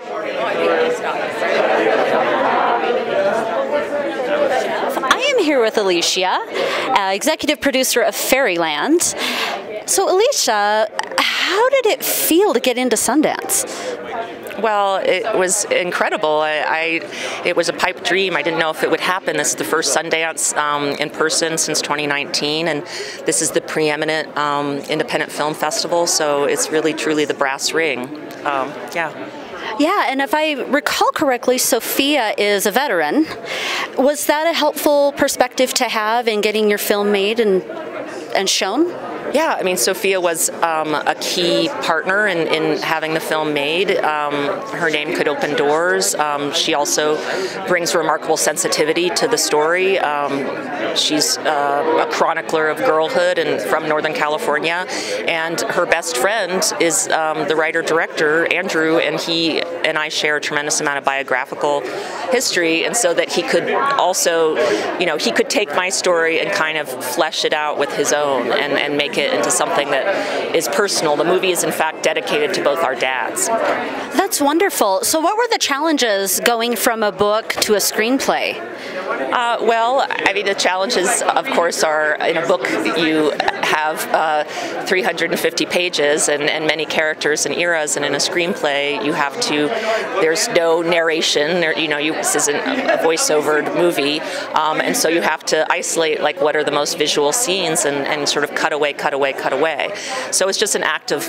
I am here with Alicia, executive producer of Fairyland. So Alicia, how did it feel to get into Sundance? Well, it was incredible. It was a pipe dream. I didn't know if it would happen. This is the first Sundance in person since 2019, and this is the preeminent independent film festival, so it's really, truly the brass ring. Yeah. Yeah, and if I recall correctly, Sophia is a veteran. Was that a helpful perspective to have in getting your film made and shown? Yeah, I mean, Sophia was a key partner in having the film made. Her name could open doors. She also brings remarkable sensitivity to the story. She's a chronicler of girlhood and from Northern California, and her best friend is the writer-director, Andrew, and he and I share a tremendous amount of biographical history, and so that he could also, he could take my story and kind of flesh it out with his own and make it into something that is personal. The movie is in fact dedicated to both our dads. That's wonderful. So what were the challenges going from a book to a screenplay? Well, I mean, the challenges, of course, are in a book you have 350 pages and many characters and eras, and in a screenplay you have to, there's no narration, this isn't a voice-overed movie, and so you have to isolate like what are the most visual scenes and sort of cut away. So it's just an act of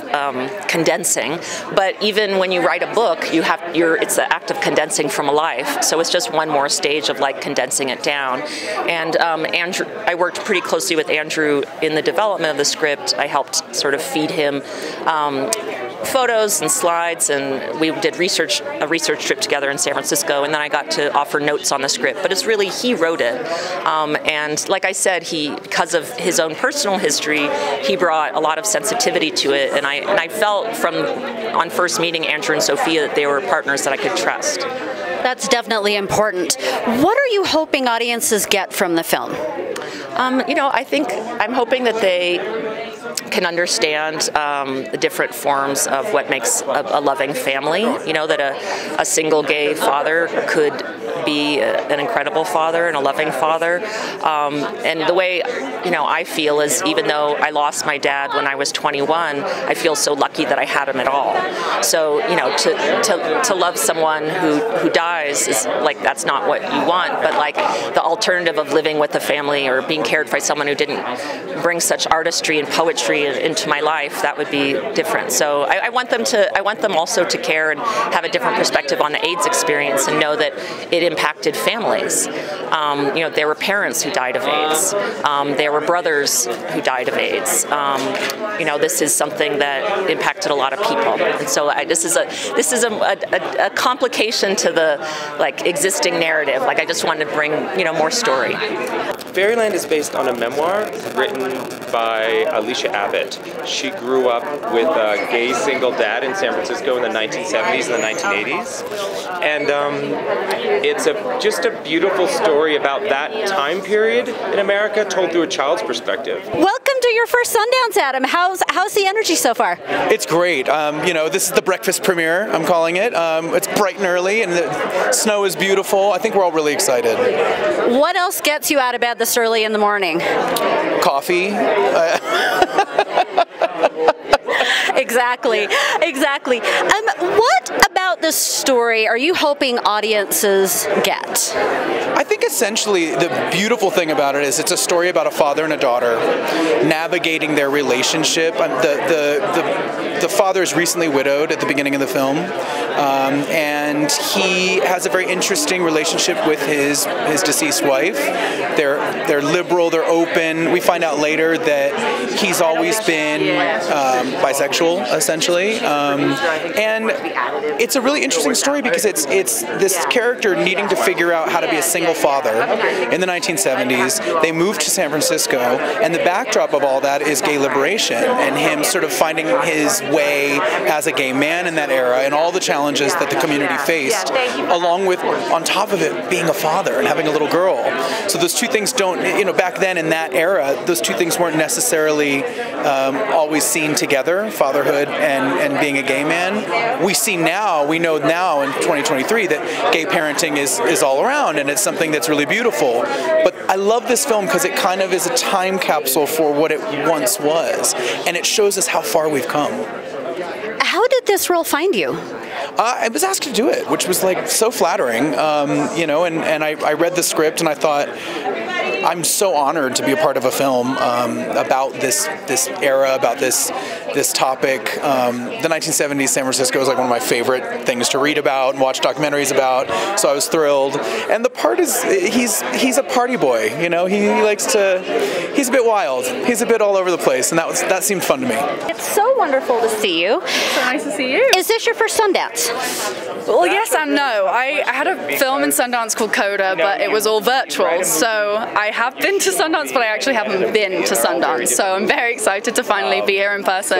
condensing, but even when you write a book, it's the act of condensing from a life, so it's just one more stage of like condensing it down. And Andrew, I worked pretty closely with Andrew in the development of the script. I helped sort of feed him photos and slides, and we did a research trip together in San Francisco, and then I got to offer notes on the script, but it's really, he wrote it. And like I said, because of his own personal history, he brought a lot of sensitivity to it, and I felt on first meeting Andrew and Sophia that they were partners that I could trust. That's definitely important. What are you hoping audiences get from the film? I think I'm hoping that they can understand the different forms of what makes a loving family. That a single gay father could be an incredible father and a loving father. And the way, I feel is, even though I lost my dad when I was 21, I feel so lucky that I had him at all. So, to love someone who dies is like, that's not what you want, but like the alternative of living with a family or being cared by someone who didn't bring such artistry and poetry into my life, that would be different. So I want them also to care and have a different perspective on the AIDS experience and know that it impacted families. There were parents who died of AIDS. There were brothers who died of AIDS. This is something that impacted a lot of people, and so this is a complication to the existing narrative. Like, I just wanted to bring more story. Fairyland is based on a memoir written by Alicia Abbott. She grew up with a gay single dad in San Francisco in the 1970s and the 1980s. And it's just a beautiful story about that time period in America told through a child's perspective. Welcome to your first Sundance, Adam. How's the energy so far? It's great. This is the breakfast premiere, I'm calling it. It's bright and early, and the snow is beautiful. I think we're all really excited. What else gets you out of bed this early in the morning? Coffee. Exactly. What about this story are you hoping audiences get? I think essentially the beautiful thing about it is it's a story about a father and a daughter navigating their relationship. The father is recently widowed at the beginning of the film, and he has a very interesting relationship with his deceased wife. They're liberal, they're open. We find out later that he's always been bisexual, essentially, and it's a really interesting story because it's this character needing to figure out how to be a single father in the 1970s. They moved to San Francisco, and the backdrop of all that is gay liberation and him sort of finding his way as a gay man in that era and all the challenges that the community faced, along with, on top of it, being a father and having a little girl. So those two things don't, back then in that era, those two things weren't necessarily always seen together, fatherhood fatherhood and being a gay man. We know now in 2023 that gay parenting is all around, and it's something that's really beautiful. But I love this film because it kind of is a time capsule for what it once was, and it shows us how far we've come. How did this role find you? I was asked to do it, which was like so flattering, you know, and I read the script and I thought, I'm so honored to be a part of a film about this era, about this topic. The 1970s San Francisco is like one of my favorite things to read about and watch documentaries about, so I was thrilled. And the part is, he's a party boy, you know, he's a bit wild, he's a bit all over the place, and that seemed fun to me. It's so wonderful to see you. So nice to see you. Is this your first Sundance? Well, yes and no. I had a film in Sundance called Coda, but it was all virtual, so I have been to Sundance, but I actually haven't been toUndance, so I'm very excited to finally be here in person.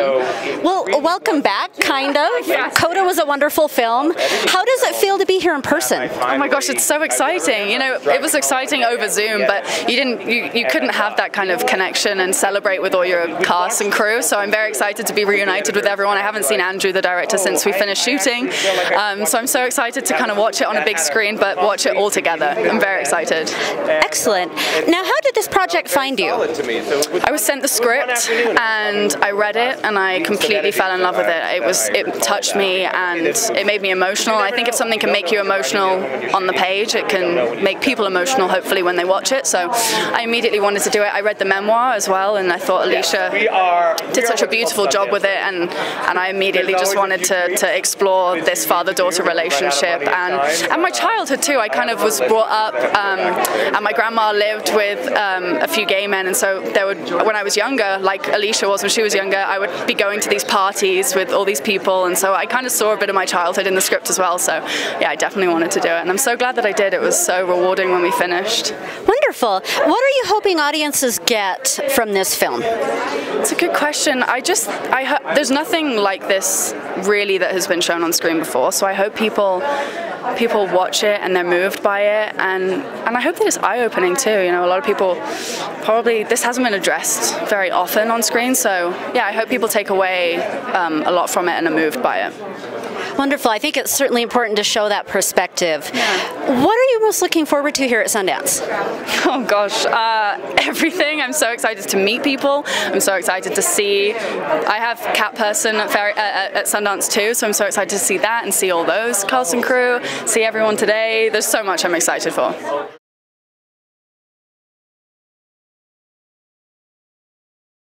Well, welcome back, kind of. Yes. Coda was a wonderful film. How does it feel to be here in person? Oh my gosh, it's so exciting. You know, it was exciting over Zoom, but you couldn't have that kind of connection and celebrate with all your cast and crew, so I'm very excited to be reunited with everyone. I haven't seen Andrew, the director, since we finished shooting, so I'm so excited to kind of watch it on a big screen, but watch it all together. I'm very excited. Excellent. Now, how did this project find you? I was sent the script and I read it and I completely fell in love with it. It touched me and it made me emotional. I think if something can make you emotional on the page, it can make people emotional hopefully when they watch it. So I immediately wanted to do it. I read the memoir as well, and I thought Alicia did such a beautiful job with it, and I immediately just wanted to explore this father-daughter relationship and my childhood too. I kind of was brought up and my grandma lived with a few gay men, and so when I was younger, like Alicia was when she was younger, I would be going to these parties with all these people, and so I kind of saw a bit of my childhood in the script as well. So yeah, I definitely wanted to do it, and I'm so glad that I did. It was so rewarding when we finished. Wonderful. What are you hoping audiences get from this film? It's a good question. There's nothing like this really that has been shown on screen before, so I hope people watch it and they're moved by it, and I hope that it's eye-opening too. You know, a lot of people probably, this hasn't been addressed very often on screen, so yeah, I hope people take away a lot from it and are moved by it. Wonderful. I think it's certainly important to show that perspective. Yeah. What are you most looking forward to here at Sundance? Oh gosh, everything. I'm so excited to meet people. I'm so excited to see. I have Cat Person at Sundance too, so I'm so excited to see that and see all those cast and crew, see everyone today. There's so much I'm excited for.